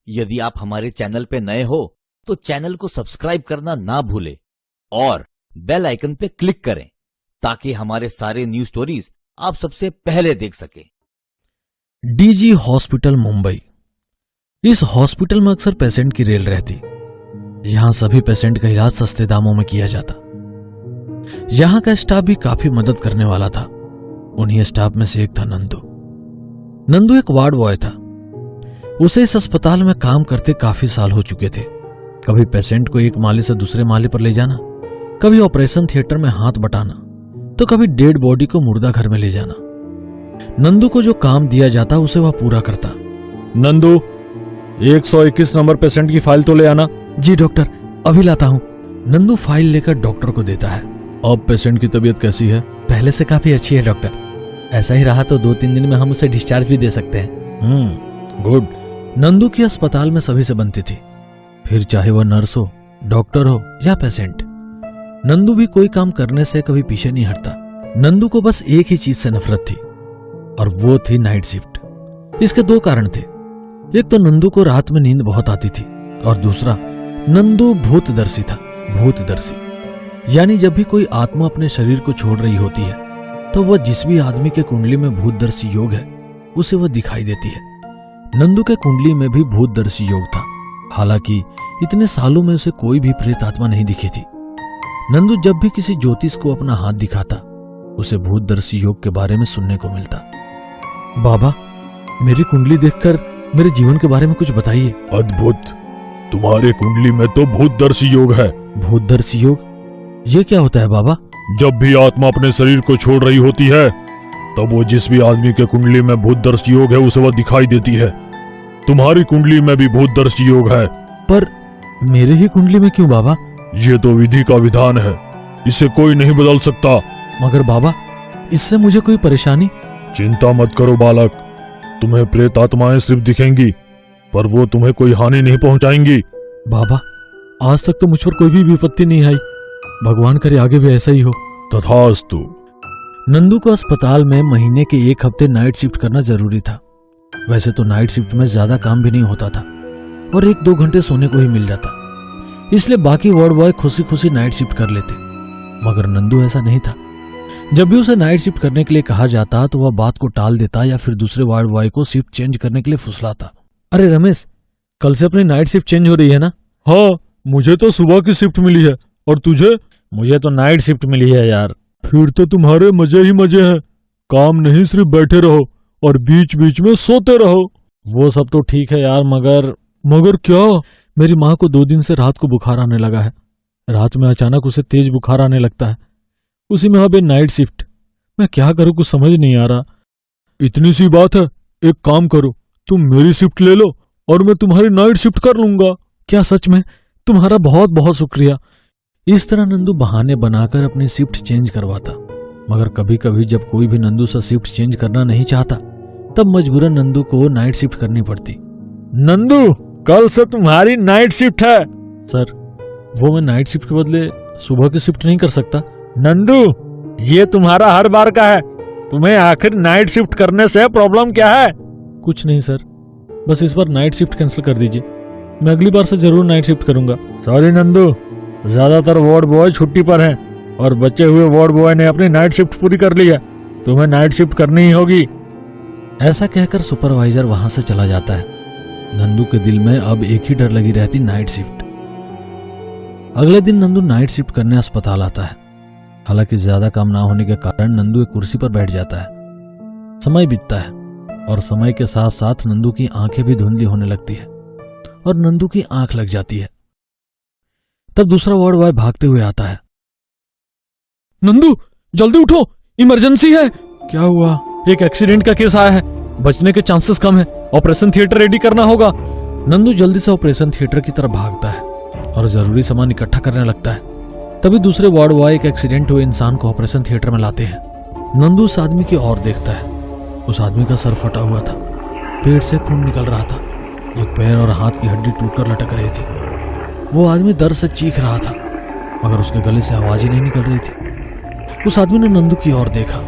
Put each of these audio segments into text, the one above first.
यदि आप हमारे चैनल पे नए हो तो चैनल को सब्सक्राइब करना ना भूलें और बेल आइकन पे क्लिक करें ताकि हमारे सारे न्यूज स्टोरीज आप सबसे पहले देख सकें। DG hospital Mumbai. इस हॉस्पिटल में अक्सर पेशेंट की रेल रहती। यहां सभी पेशेंट का इलाज सस्ते दामों में किया जाता। यहां का स्टाफ भी काफी मदद करने वाला था। उन्हीं स्टाफ में से एक था नंदू। नंदू एक वार्ड बॉय था। उसे इस अस्पताल में काम करते काफी साल हो चुके थे। कभी पेशेंट को एक माले से दूसरे माले पर ले जाना, कभी ऑपरेशन थिएटर में हाथ बटाना, तो कभी डेड बॉडी को मुर्दा घर में ले जाना। नंदू को जो काम दिया जाता उसे वह पूरा करता। नंदू, 121 नंबर पेशेंट की फाइल तो ले आना। जी डॉक्टर, अभी लाता हूं। नंदू फाइल लेकर डॉक्टर को देता है। अब पेशेंट की तबीयत कैसी है? पहले से काफी अच्छी है डॉक्टर। ऐसा ही रहा तो 2-3 दिन में हम उसे डिस्चार्ज भी दे सकते हैं। गुड। नंदू की अस्पताल में सभी से बनती थी, फिर चाहे वह नर्स हो, डॉक्टर हो या पेशेंट। नंदू भी कोई काम करने से कभी पीछे नहीं हटता। नंदू को बस एक ही चीज से नफरत थी और वो थी नाइट शिफ्ट। इसके 2 कारण थे। एक तो नंदू को रात में नींद बहुत आती थी और दूसरा, नंदू भूतदर्शी था। भूतदर्शी यानी जब भी कोई आत्मा अपने शरीर को छोड़ रही होती है तो वह जिस भी आदमी के कुंडली में भूतदर्शी योग है उसे वह दिखाई देती है। नंदू के कुंडली में भी भूतदर्शी योग था। हालांकि इतने सालों में उसे कोई भी प्रेत आत्मा नहीं दिखी थी। नंदू जब भी किसी ज्योतिष को अपना हाथ दिखाता उसे भूतदर्शी योग के बारे में सुनने को मिलता। बाबा, मेरी कुंडली देखकर मेरे जीवन के बारे में कुछ बताइए। अद्भुत, तुम्हारे कुंडली में तो भूतदर्शी योग है। भूतदर्शी योग? ये क्या होता है बाबा? जब भी आत्मा अपने शरीर को छोड़ रही होती है तब वो जिस भी आदमी के कुंडली में भूतदर्शी योग है उसे वह दिखाई देती है। तुम्हारी कुंडली में भी भूतदर्शी योग है। पर मेरे ही कुंडली में क्यों बाबा? ये तो विधि का विधान है, इसे कोई नहीं बदल सकता। मगर बाबा, इससे मुझे कोई परेशानी? चिंता मत करो बालक, तुम्हें प्रेत आत्माएं सिर्फ दिखेंगी पर वो तुम्हें कोई हानि नहीं पहुंचाएंगी। बाबा, आज तक तो मुझ पर कोई भी विपत्ति नहीं आई। भगवान करे आगे भी ऐसा ही हो। तथास्तु। नंदू को अस्पताल में महीने के 1 हफ्ते नाइट शिफ्ट करना जरूरी था। वैसे तो नाइट शिफ्ट में ज्यादा काम भी नहीं होता था और 1-2 घंटे सोने को ही मिल जाता, इसलिए बाकी वार्ड बॉय खुशी खुशी नाइट शिफ्ट कर लेते। मगर नंदू ऐसा नहीं था। जब भी उसे नाइट शिफ्ट करने के लिए कहा जाता तो वह बात को टाल देता या फिर दूसरे वार्ड बॉय को शिफ्ट चेंज करने के लिए फुसलाता। अरे रमेश, कल से अपनी नाइट शिफ्ट चेंज हो रही है ना? हाँ, मुझे तो सुबह की शिफ्ट मिली है। और तुझे? मुझे तो नाइट शिफ्ट मिली है यार। फिर तो तुम्हारे मजे ही मजे हैं। काम नहीं, सिर्फ बैठे रहो और बीच बीच में सोते रहो। वो सब तो ठीक है यार, मगर क्या? मेरी माँ को 2 दिन से रात को बुखार आने लगा है। रात में अचानक उसे तेज बुखार आने लगता है। उसी में अब नाइट शिफ्ट। मैं क्या करूँ, कुछ समझ नहीं आ रहा। इतनी सी बात है, एक काम करो, तुम मेरी शिफ्ट ले लो और मैं तुम्हारी नाइट शिफ्ट कर लूंगा। क्या सच में? तुम्हारा बहुत बहुत शुक्रिया। इस तरह नंदू बहाने बनाकर अपनी शिफ्ट चेंज करवाता। मगर कभी कभी जब कोई भी नंदू से शिफ्ट चेंज करना नहीं चाहता तब मजबूरन नंदू को नाइट शिफ्ट करनी पड़ती। नंदू, कल से तुम्हारी नाइट शिफ्ट है। सर, वो मैं नाइट शिफ्ट के बदले सुबह की शिफ्ट नहीं कर सकता? नंदू, ये तुम्हारा हर बार का है। तुम्हें आखिर नाइट शिफ्ट करने से प्रॉब्लम क्या है? कुछ नहीं सर, बस इस बार नाइट शिफ्ट कैंसिल कर दीजिए। मैं अगली बार से जरूर नाइट शिफ्ट करूंगा। सॉरी नंदू, ज्यादातर वार्ड बॉय छुट्टी पर हैं और बचे हुए वार्ड बॉय ने अपनी नाइट शिफ्ट पूरी कर ली है। तुम्हें नाइट शिफ्ट करनी ही होगी। ऐसा कहकर सुपरवाइजर वहां से चला जाता है। नंदू के दिल में अब एक ही डर लगी रहती, नाइट शिफ्ट। अगले दिन नंदू नाइट शिफ्ट करने अस्पताल आता है। हालांकि ज्यादा काम ना होने के कारण नंदू एक कुर्सी पर बैठ जाता है। समय बीतता है और समय के साथ साथ नंदू की आंखें भी धुंधली होने लगती है और नंदू की आंख लग जाती है। तब दूसरा वार्ड बॉय भागते हुए आता है। नंदू, जल्दी उठो, इमरजेंसी है। क्या हुआ? एक एक्सीडेंट का केस आया है, बचने के चांसेस कम है, ऑपरेशन थिएटर रेडी करना होगा। नंदू जल्दी से ऑपरेशन थिएटर की तरफ भागता है और जरूरी सामान इकट्ठा करने लगता है। तभी दूसरे वार्ड बॉय एक एक्सीडेंट हुए इंसान को ऑपरेशन थिएटर में लाते हैं। नंदू उस आदमी की ओर देखता है। उस आदमी का सर फटा हुआ था, पेट से खून निकल रहा था, एक पैर और हाथ की हड्डी टूटकर लटक रही थी। वो आदमी दर्द से चीख रहा था मगर उसके गले से आवाज ही नहीं निकल रही थी। उस आदमी ने नंदू की ओर देखा,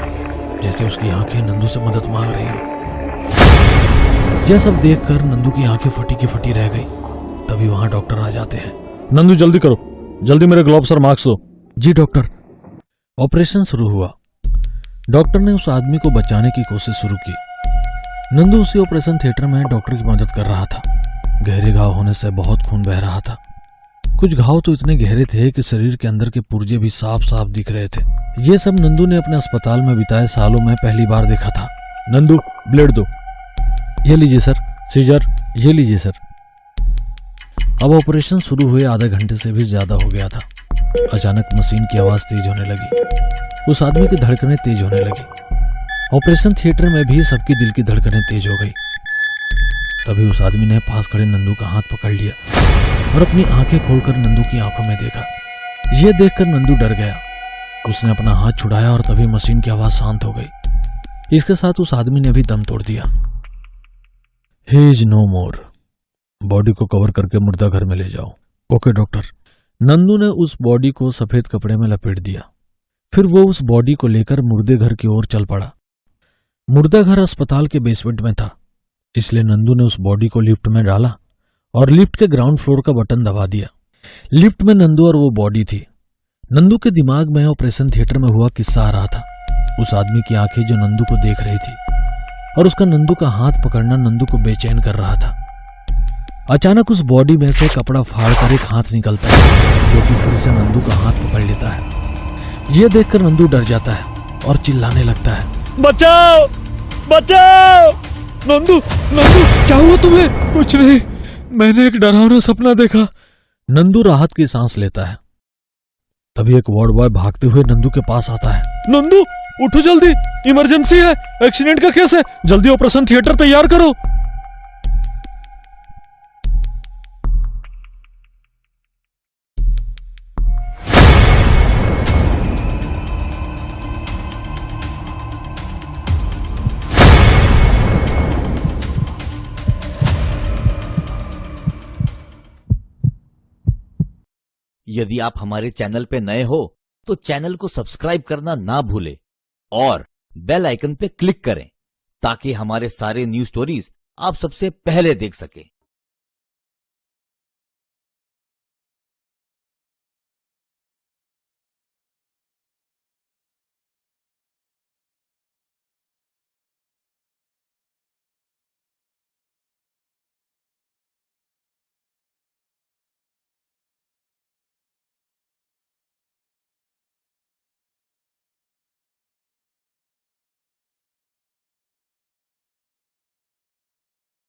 जैसे उसकी आंखें नंदू से मदद मांग रही हैं। यह सब देखकर नंदू की आंखें फटी की फटी रह गई। तभी वहां डॉक्टर आ जाते हैं। नंदू जल्दी करो, जल्दी मेरे ग्लोव्स और मास्क दो। जी डॉक्टर। ऑपरेशन शुरू हुआ। डॉक्टर ने उस आदमी को बचाने की कोशिश शुरू की। नंदू उसी ऑपरेशन थिएटर में डॉक्टर की मदद कर रहा था। गहरे घाव होने से बहुत खून बह रहा था। कुछ घाव तो इतने गहरे थे कि शरीर के अंदर के पुर्जे भी साफ साफ दिख रहे थे। ये सब नंदू ने अपने अस्पताल में बिताए सालों में पहली बार देखा था। नंदू ब्लेड दो। ये लीजिए सर। सीजर। ये लीजिए सर। अब ऑपरेशन शुरू हुए आधे घंटे से भी ज्यादा हो गया था। अचानक मशीन की आवाज तेज होने लगी। उस आदमी की धड़कनें तेज होने लगी। ऑपरेशन थिएटर में भी सबकी दिल की धड़कनें तेज हो गई। तभी उस आदमी ने पास खड़े नंदू का हाथ पकड़ लिया और अपनी आंखें खोलकर नंदू की आंखों में देखा। यह देखकर नंदू डर गया। उसने अपना हाथ छुड़ाया और तभी मशीन की आवाज शांत हो गई। इसके साथ उस आदमी ने भी दम तोड़ दिया। He is no more. Body को कवर करके मुर्दा घर में ले जाओ। Okay doctor. नंदू ने उस बॉडी को सफेद कपड़े में लपेट दिया। फिर वो उस बॉडी को लेकर मुर्दे घर की ओर चल पड़ा। मुर्दा घर अस्पताल के बेसमेंट में था, इसलिए नंदू ने उस बॉडी को लिफ्ट में डाला और लिफ्ट के ग्राउंड फ्लोर का बटन दबा दिया। लिफ्ट में नंदू और वो बॉडी थी। नंदू के दिमाग में ऑपरेशन थिएटर में हुआ किस्सा आ रहा था। उस आदमी की आंखें जो नंदू को देख रही थी और उसका नंदू का हाथ पकड़ना नंदू को बेचैन कर रहा था। अचानक उस बॉडी में से कपड़ा फाड़कर एक हाथ निकलता है जो कि फिर से नंदू का हाथ पकड़ लेता है। यह देखकर नंदू डर जाता है और चिल्लाने लगता है, बचाओ बचाओ। नंदू नंदू क्या हुआ तुम्हें? कुछ नहीं, मैंने एक डरावना सपना देखा। नंदू राहत की सांस लेता है। तभी एक वार्ड बॉय भागते हुए नंदू के पास आता है। नंदू उठो जल्दी, इमरजेंसी है, एक्सीडेंट का केस है, जल्दी ऑपरेशन थिएटर तैयार करो। यदि आप हमारे चैनल पे नए हो तो चैनल को सब्सक्राइब करना ना भूलें और बेल आइकन पे क्लिक करें ताकि हमारे सारे न्यूज स्टोरीज आप सबसे पहले देख सकें।